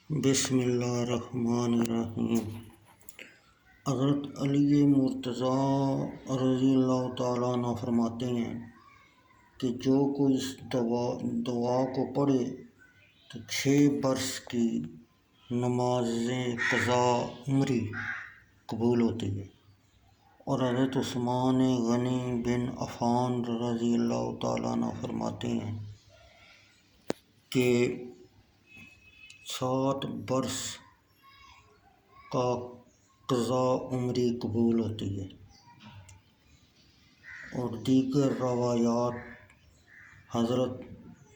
بسم اللہ الرحمن الرحیم۔ حضرت علی مرتضیٰ رضی اللہ تعالیٰ عنہ فرماتے ہیں کہ جو کوئی اس دعا کو پڑھے تو 6 برس کی نمازیں قضا عمری قبول ہوتی ہے۔ اور حضرت عثمان غنی بن عفان رضی اللہ تعالیٰ عنہ فرماتے ہیں کہ 7 برس کا قضا عمری قبول ہوتی ہے۔ اور دیگر روایات حضرت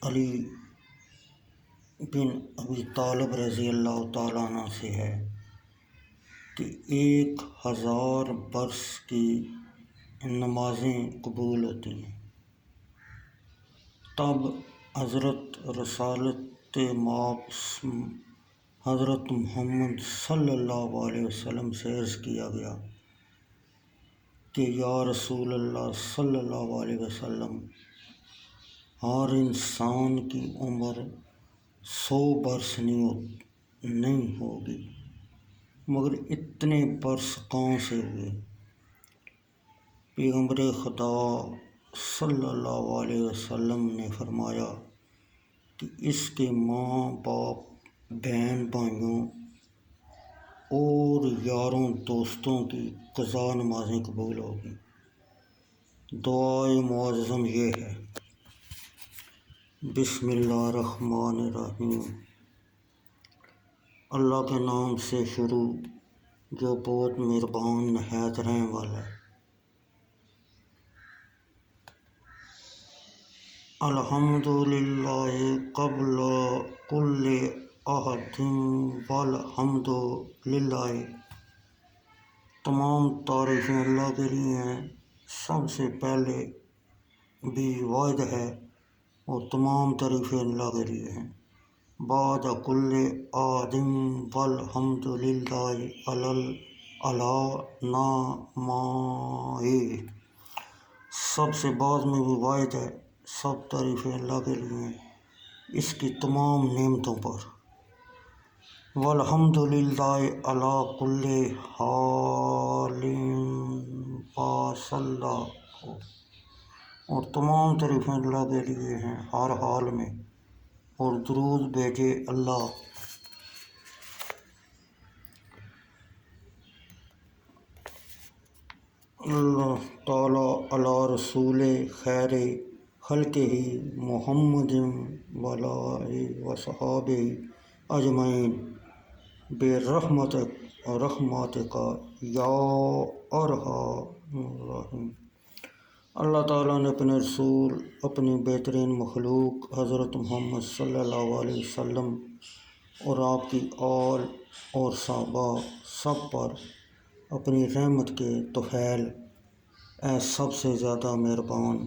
علی بن ابی طالب رضی اللہ تعالیٰ عنہ سے ہے کہ 1000 برس کی نمازیں قبول ہوتی ہیں۔ تب حضرت رسالت مآب حضرت محمد صلی اللہ علیہ وسلم سے عرض کیا گیا کہ یا رسول اللہ صلی اللہ علیہ وسلم، ہر انسان کی عمر 100 برس نہیں ہوگی، مگر اتنے برس کہاں سے ہوئے؟ پیغمبر خدا صلی اللہ علیہ وسلم نے فرمایا کہ اس کے ماں باپ، بہن بھائیوں اور یاروں دوستوں کی قضا نمازیں قبول ہوگی۔ دعائے معظم یہ ہے: بسم اللہ الرحمن الرحیم۔ اللہ کے نام سے شروع جو بہت مہربان نہایت رحم والا ہے۔ الحمدللہ قبل کل احد والحمدللہ، تمام تعریفیں اللہ کے لیے ہیں، سب سے پہلے بھی واحد ہے، اور تمام تعریفیں اللہ کے لیے ہیں۔ بعد کل احد والحمدللہ علی نعمائہ، سب سے بعد میں بھی واحد ہے، سب تعریفیں اللہ کے لیے ہیں اس کی تمام نعمتوں پر۔ والحمدللہ علی کل حال وصلی، اور تمام تعریفیں اللہ کے لیے ہیں ہر حال میں، اور درود بھیجے اللہ تعالیٰ علی رسول خیر خلقہ محمد وآلہ وصحبہ اجمعین برحمتک یا ارحم الراحمین۔ اللہ تعالیٰ نے اپنے رسول، اپنی بہترین مخلوق حضرت محمد صلی اللہ علیہ وسلم اور آپ کی آل اور صحابہ سب پر اپنی رحمت کے طفیل، اے سب سے زیادہ مہربان